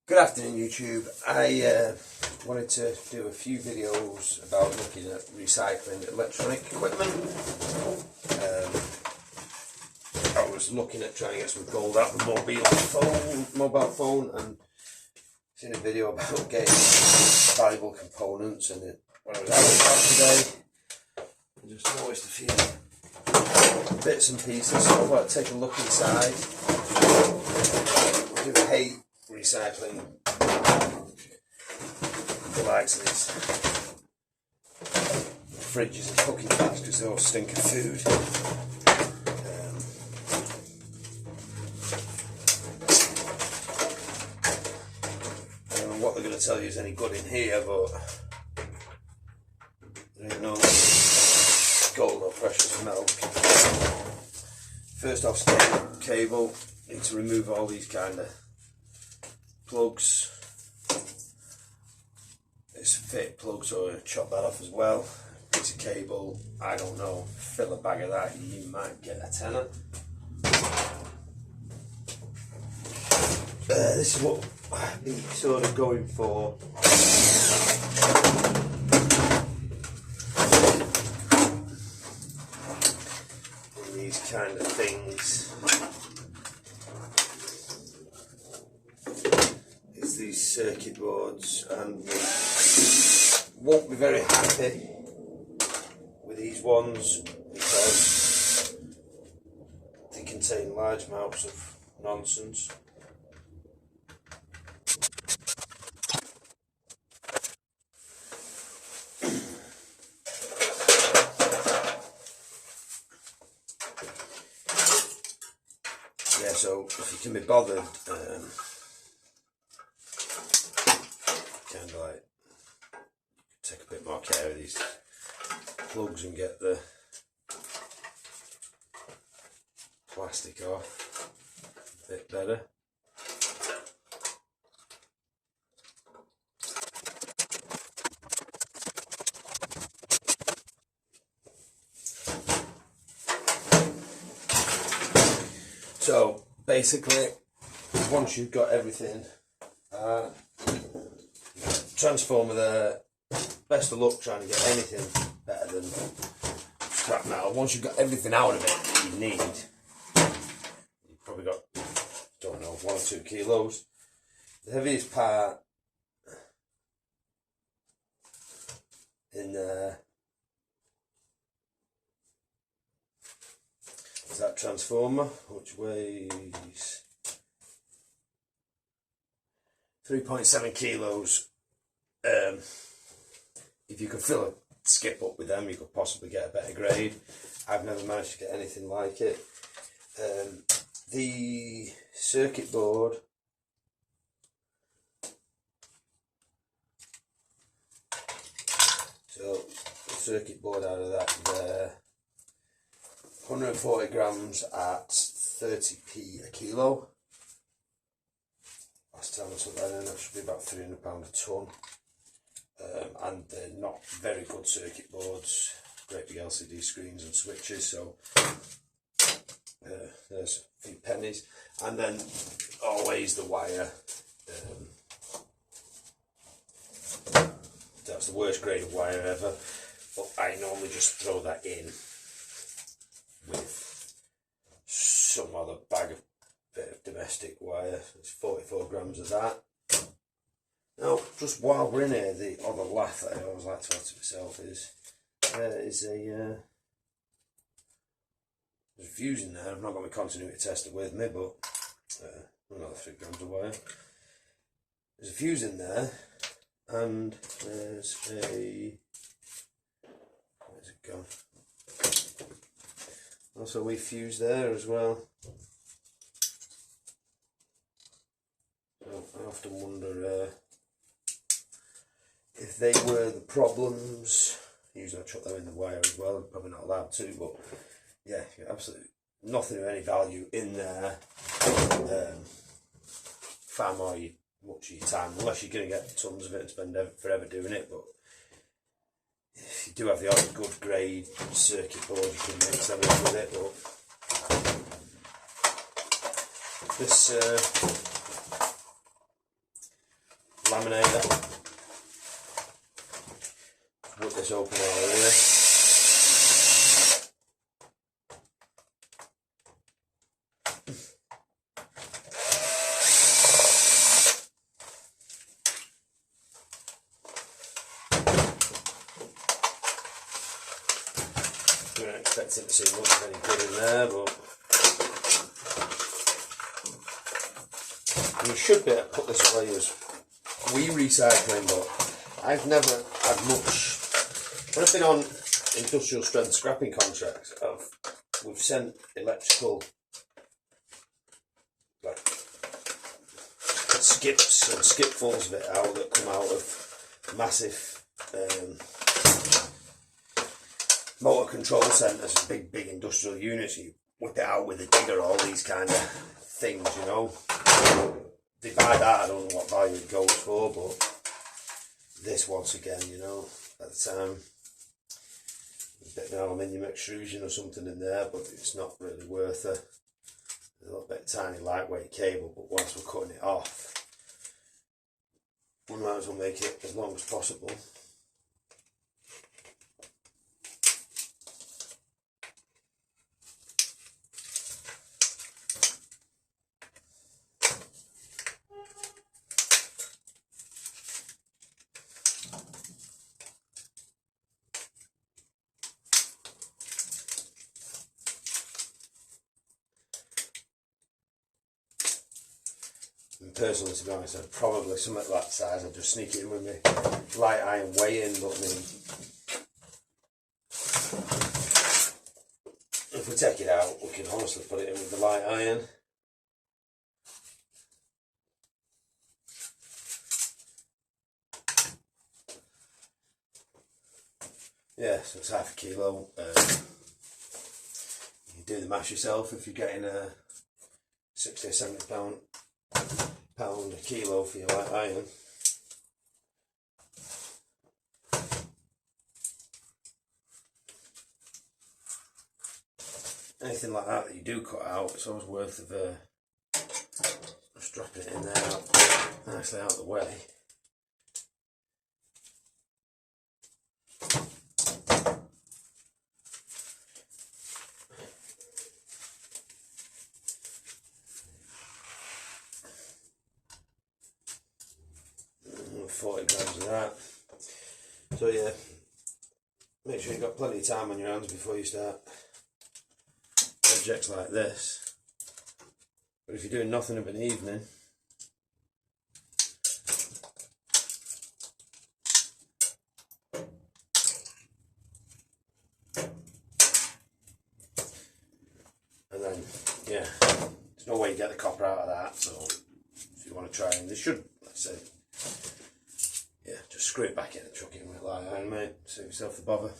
Good afternoon, YouTube. I wanted to do a few videos about looking at recycling electronic equipment. I was looking at trying to get some gold out of the mobile phone, and seen a video about getting valuable components. And when I was out and about today, I just noticed a few bits and pieces. So I thought I'd take a look inside. I do hate recycling the likes of these fridges and cooking pots because they all stink of food. I don't know what they're going to tell you is any good in here, but there ain't no gold or precious metal. First off, cable. Need to remove all these kind of plugs. It's fake plugs, so chop that off as well. Piece of cable, I don't know, fill a bag of that, you might get a tenner. This is what I've been sort of going for. In these kind of things. These circuit boards, and won't be very happy with these ones because they contain large amounts of nonsense. Yeah, so if you can be bothered, kind of like take a bit more care of these plugs and get the plastic off a bit better. So basically, once you've got everything, transformer there, best of luck trying to get anything better than scrap metal. Once you've got everything out of it that you need, you've probably got, don't know, 1 or 2 kilos. The heaviest part in there is that transformer, which weighs 3.7 kilos. If you could fill a skip up with them, you could possibly get a better grade. I've never managed to get anything like it. The circuit board, so the circuit board out of that there, 140 grams at 30p a kilo. Last time I took that in, that should be about £300 a tonne. And they're not very good circuit boards, great big LCD screens and switches, so there's a few pennies. And then always the wire, that's the worst grade of wire ever, but I normally just throw that in with some other bag of bit of domestic wire. It's 44 grams of that. Now, just while we're in here, the other laugh that I always like to add to myself is there's a fuse in there. I've not got my continuity tester with me, but another 3 grams of wire. There's a fuse in there, and there's a, where's it gone? Also a wee fuse there as well. So I often wonder if they were the problems. Usually I chuck them in the wire as well. I'm probably not allowed to, but yeah, absolutely nothing of any value in there. Far more much of your time, unless you're going to get tons of it and spend forever doing it. But if you do have the odd good grade circuit board, you can mix them in with it. But this laminator. Put this open all here. I'm not expecting to see much of any good in there, but you should be able to put this away as wee recycling, but I've never had much. When I've been on industrial strength scrapping contracts, we've sent electrical like skips and skipfuls of it out that come out of massive motor control centres, big industrial units. You whip it out with a digger, all these kind of things, you know. They buy that, I don't know what value it goes for, but this once again, you know, at the time, a bit of aluminium extrusion or something in there, but it's not really worth a little bit of tiny lightweight cable. But whilst we're cutting it off, we might as well make it as long as possible. And personally, to be honest, I'd probably something that size, I'd just sneak it in with me light iron weighing, but I mean, if we take it out, we can honestly put it in with the light iron. Yeah, so it's half a kilo. You can do the math yourself if you're getting a 60 or 70 pound a kilo for your light iron. Anything like that you do cut out, it's always worth of just dropping it in there nicely out of the way. And 40 grams of that. So yeah, make sure you've got plenty of time on your hands before you start projects like this. But if you're doing nothing of an evening, and then yeah, there's no way you get the copper out of that. So if you want to try, and they should, let's say, yeah, just screw it back in and chuck it in with light iron, mate. Save yourself the bother.